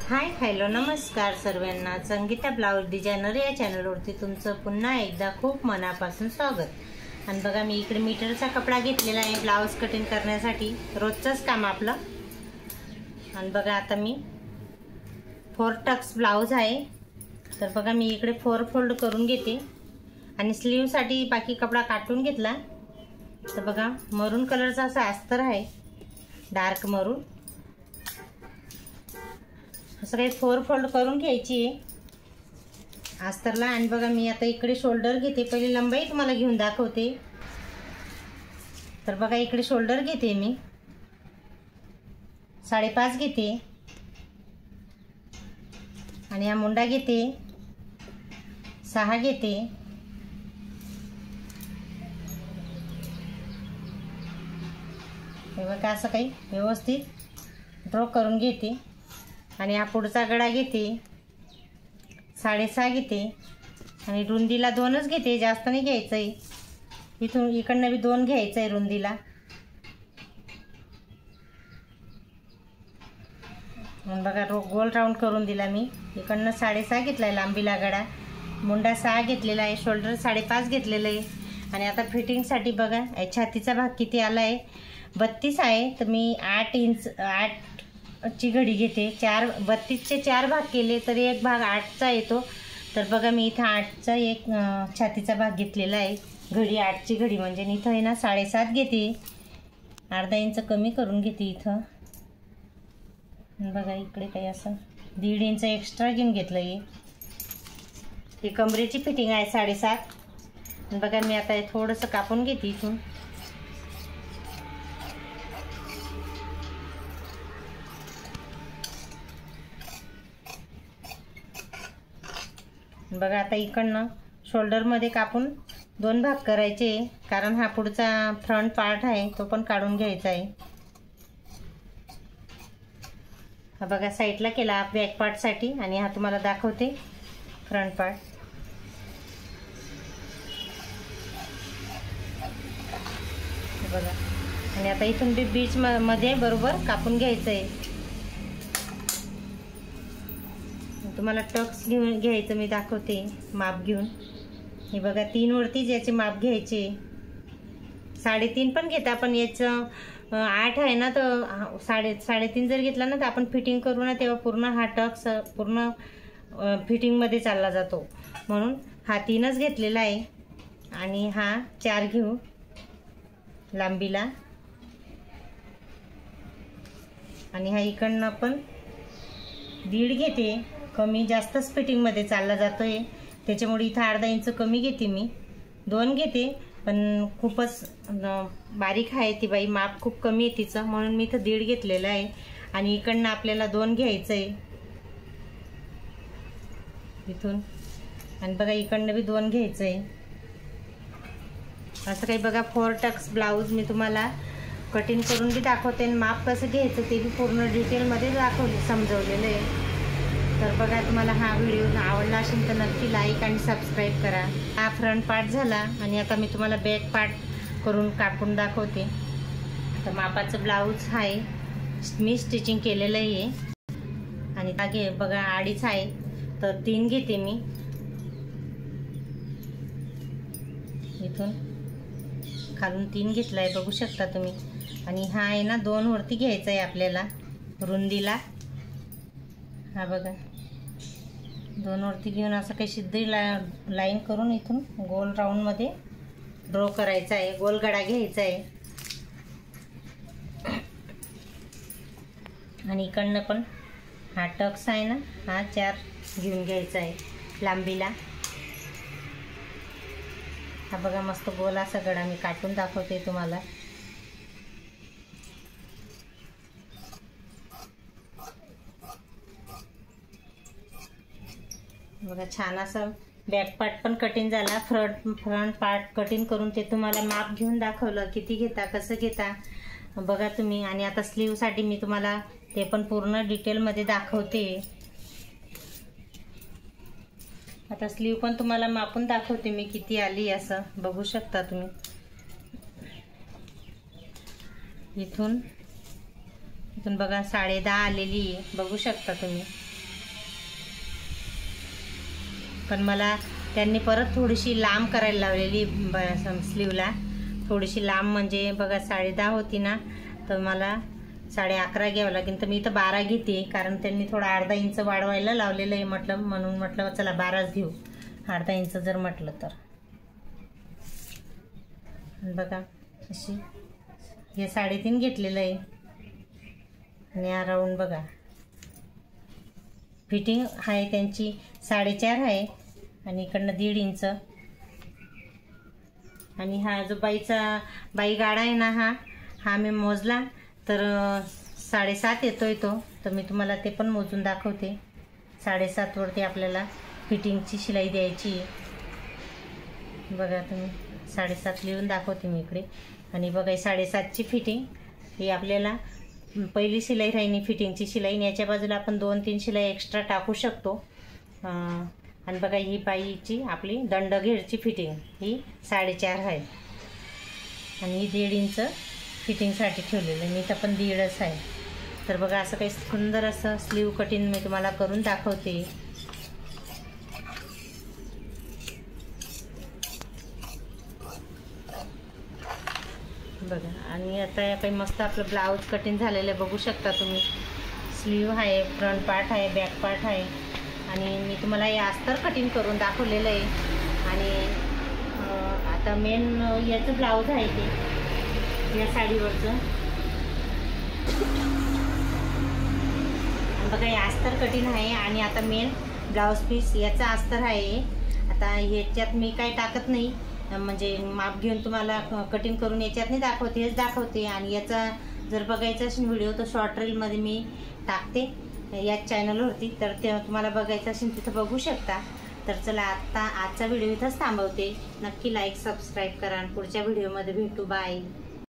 Hi hello नमस्कार सर्वांना। Sangeeta blouse designer या चॅनलवरती तुमचं पुन्हा एकदा खूप मनापासून स्वागत। आणि बघा मी इकडे मीटरचा कपडा घेतलेला आहे ब्लाउज कटिंग करण्यासाठी, रोजचंच काम आपलं। आणि बघा आता मी 4 टक्स ब्लाउज आहे, तर बघा मी इकडे 4 फोल्ड करून घेते आणि स्लीव साठी बाकी कपडा काटून घेतला। तर बघा मरून कलरचा असा अस्तर आहे, डार्क मरून, असं काही 4 फोल्ड करून घ्यायची आहे अस्तरला। आणि बघा मी आता इकडे शोल्डर घेते, पहिले लंबाई तुम्हाला घेऊन दाखवते। तर बघा इकडे शोल्डर घेते मी 5.5 घेते आणि हा मुंडा घेते 6 घेते। हे बघा असं काही व्यवस्थित ड्रॉ करून घेते आणि हा पुढचा गळा घेते 6.5 घेते आणि रुंदीला 2च घेते, जास्त नाही घ्यायचं आहे। इथून इकडनं बी 2 घ्यायचं आहे रुंदीला। बघा गोल राऊंड करून दिला मी, इकडनं 6.5 घेतलाय लांबीला गळा, मुंडा 6 घेतलेला आहे, शोल्डर 5.5 घेतलेलं आहे। आणि आता फिटिंगसाठी बघा छातीचा भाग किती आला आहे, 32 आहे, तर मी 8 इंच 8 ची घडी घेते। 32चे 4 भाग केले तरी एक भाग 8चा येतो। तर बघा मी इथं 8चा एक छातीचा भाग घेतलेला आहे, घडी 8ची घडी म्हणजे इथं आहे ना 7.5 घेते, अर्धा इंच कमी करून घेते इथं। बघा इकडे काही असं 1.5 इंच एक्स्ट्रा घेऊन घेतलं आहे। ही कमरेची फिटिंग आहे 7.5। बघा मी आता थोडंसं कापून घेते इथून। बघा आता इकडनं शोल्डरमध्ये कापून 2 भाग करायचे, कारण हा पुढचा फ्रंट पार्ट आहे तो पण काढून घ्यायचा आहे। हा बघा साईडला केला बॅक पार्टसाठी आणि हा तुम्हाला दाखवते फ्रंट पार्ट। बघा आणि आता इथून बी बीच मध्ये बरोबर कापून घ्यायचं आहे। तुम्हाला टक्स घेऊन घ्यायचं मी दाखवते माप घेऊन। हे बघा 3 वरती ज्याचे माप घ्यायचे, 3.5 पण घेता, पण याचं 8 आहे ना, तर 3.5 जर घेतला ना तर आपण फिटिंग करू ना तेव्हा पूर्ण हा टक्स पूर्ण फिटिंगमध्ये चालला जातो, म्हणून हा 3च घेतलेला आहे। आणि हा 4 घेऊ लांबीला आणि हा इकडनं पण 1.5 घेते, कमी जास्तच फिटिंगमध्ये चालला जातोय त्याच्यामुळे इथं अर्धा इंच कमी घेते मी। 2 घेते पण खूपच बारीक आहे ती बाई, माप खूप कमी आहे तिचं, म्हणून मी इथं 1.5 घेतलेला आहे। आणि इकडनं आपल्याला 2 घ्यायचं आहे इथून, आणि बघा इकडनं बी 2 घ्यायचं आहे। असं काही बघा 4 टक्स ब्लाऊज मी तुम्हाला कटिंग करून बी दाखवते आणि माप कसं घ्यायचं ते बी पूर्ण डिटेलमध्ये समजवलेलं आहे। तर बघा तुम्हाला हा व्हिडिओ आवडला असेल तर नक्की लाईक आणि सबस्क्राईब करा। हा फ्रंट पार्ट झाला आणि आता मी तुम्हाला बॅक पार्ट करून कापून दाखवते। तर मापाचं ब्लाऊज आहे, मी स्टिचिंग केलेलं आहे आणि धागे बघा 2.5 आहे, तर 3 घेते मी इथून खालून 3 घेतला आहे, बघू शकता तुम्ही। आणि हा आहे ना 2 वरती घ्यायचा आहे आपल्याला रुंदीला। हा बघा 2 वरती घेऊन असं काही सिद्धी लाईन करून इथून गोल राऊंड मध्ये ड्रॉ करायचा आहे, गोल गळा घ्यायचा आहे। आणि इकडनं पण हा टक्स आहे ना, हा 4 घेऊन घ्यायचा आहे लांबीला। हा बघा मस्त गोल असा गळा मी काटून दाखवते तुम्हाला। बघा छान असं बॅक पार्ट पण कटिंग झाला, फ्रंट पार्ट कटिंग करून ते तुम्हाला माप घेऊन दाखवलं किती घेता कसं घेता बघा तुम्ही। आणि आता स्लीव साठी मी तुम्हाला ते पण पूर्ण डिटेलमध्ये दाखवते। आता स्लीव पण तुम्हाला मापून दाखवते मी किती आली, असं बघू शकता तुम्ही। इथून बघा 10.5 आलेली आहे, बघू शकता तुम्ही। पण मला त्यांनी परत थोडीशी लांब करायला लावलेली स्लीवला, थोडीशी लांब म्हणजे बघा 10:30 होती ना, तर मला 11:30 घ्यावं लागेल. तर मी इथं 12 घेते, कारण त्यांनी थोडा अर्धा इंच वाढवायला लावलेलं आहे म्हटलं, म्हणून म्हटलं चला 12च घेऊ, अर्धा इंच जर म्हटलं तर. बघा अशी हे 3.5 घेतलेलं आहे आणि हा राऊंड बघा. फिटिंग आहे त्यांची 4.5 आहे आणि इकडनं 1.5 इंच. आणि हा जो बाई गाडा आहे ना, हा मी मोजला तर 7.5 येतोय तो. तर मी तुम्हाला ते पण मोजून दाखवते. 7.5 वरती आपल्याला फिटिंगची शिलाई द्यायची आहे. बघा तुम्ही 7.5 लिहून दाखवते मी इकडे. आणि बघा 7.5ची फिटिंग ही आपल्याला पहिली शिलाई राहिली फिटिंगची शिलाई. याच्या बाजूला आपण 2-3 शिलाई एक्स्ट्रा टाकू शकतो. आणि बघा ही बाईची आपली दंडघेरची फिटिंग ही 4.5 आहे आणि ही 1.5 इंच फिटिंगसाठी ठेवलेलं आहे. मी तर पण 1.5च आहे. तर बघा असं काही सुंदर असं स्लीव कटिंग मी तुम्हाला करून दाखवते. बघा आणि आता काही मस्त आपलं ब्लाऊज कटिंग झालेलं आहे, बघू शकता तुम्ही. स्लीव आहे, फ्रंट पार्ट आहे, बॅक पार्ट आहे. आणि मी तुम्हाला हे अस्तर कटिंग करून दाखवलेलं आहे. आणि आता मेन याचं ब्लाऊज आहे ते या साडीवरचं. बघा हे अस्तर कटिंग आहे आणि आता मेन ब्लाऊज पीस याचा अस्तर आहे. आता ह्याच्यात मी काही टाकत नाही, म्हणजे माप घेऊन तुम्हाला कटिंग करून याच्यात नाही दाखवते, हेच दाखवते. आणि याचा जर बघायचा असेल व्हिडिओ तर शॉर्ट रीलमध्ये मी टाकते याच चॅनलवरती, तर ते तुम्हाला बघायचं असेल तिथं बघू शकता. तर चला आजचा व्हिडिओ इथंच थांबवते. नक्की लाईक सबस्क्राईब करा आणि पुढच्या व्हिडिओमध्ये भेटू. बाय.